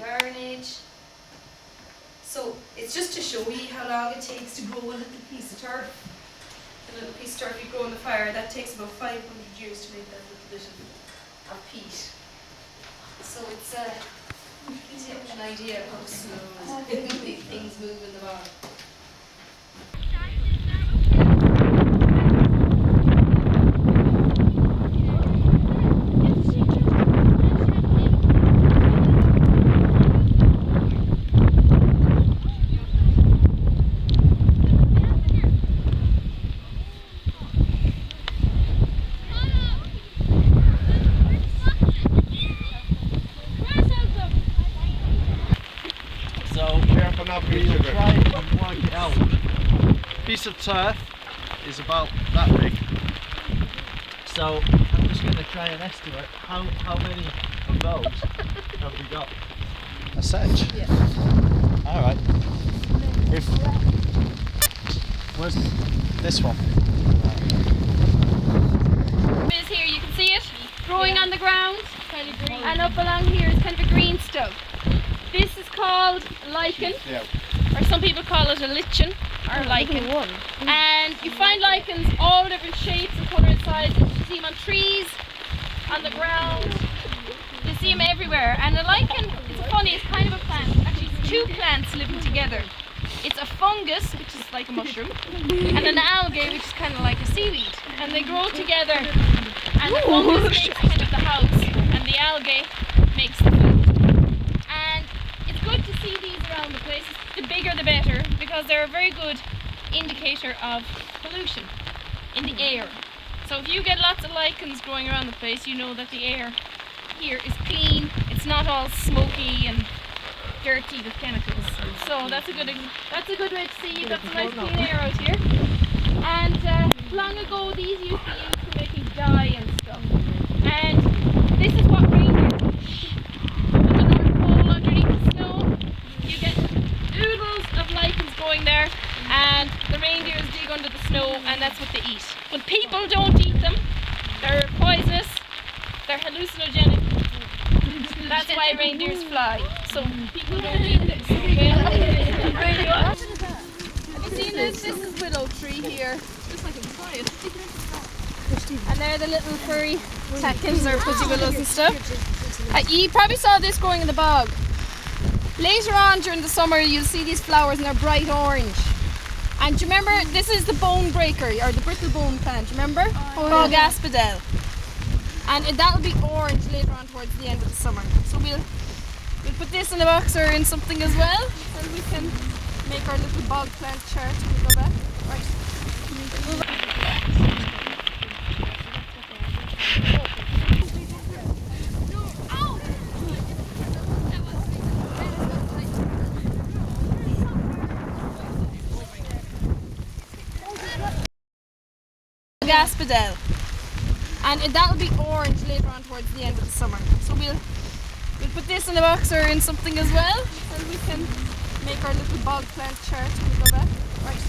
barren age. So it's just to show you how long it takes to grow a little piece of turf. A little piece of turf you grow in the fire, that takes about 500 years to make that little bit of peat. So it's gives you an idea of how slow things move in the bog. Piece of turf is about that big, so I'm just going to try and estimate how many of those have we got. A sedge? Yeah. Alright. Where's this one? It is here, you can see it growing on the ground, kind of green. And up along here is kind of a green stuff. This is called lichen, or some people call it a lichen. Or lichen. And you find lichens all different shapes and colour and sizes. You see them on trees, on the ground. You see them everywhere. And a lichen, it's funny, it's kind of a plant. Actually, it's two plants living together. It's a fungus, which is like a mushroom, and an algae, which is kind of like a seaweed. And they grow together. And the fungus makes kind of the house, and the algae makes the food. And it's good to see these around the place. The bigger the better, because they're a very good indicator of pollution in the air. So if you get lots of lichens growing around the place, you know that the air here is clean. It's not all smoky and dirty with chemicals. So that's a good way to see you've got some nice clean air out here. And long ago these used to be used for making dye and stuff. And this is what reindeer do. Up at the North Pole underneath the snow, you get oodles of lichens going there, and the reindeers dig under the snow, and that's what they eat. But people don't eat them. They're poisonous, they're hallucinogenic. That's why reindeers fly. So people don't eat this, okay? Have you seen this? This is willow tree here. Just like inside. And they're the little furry catkins or fuzzy willows and stuff. You probably saw this growing in the bog. Later on during the summer you'll see these flowers and they're bright orange. And do you remember, this is the bone breaker, or the brittle bone plant, remember? Bog asphodel. And that'll be orange later on towards the end of the summer. So we'll put this in a box or in something as well, and we can make our little bog plant chart. Can we go back? Right. Asphodel, and that'll be orange later on towards the end of the summer. So we'll put this in a box or in something as well, and we can make our little bog plant chart. Can we go back? Right.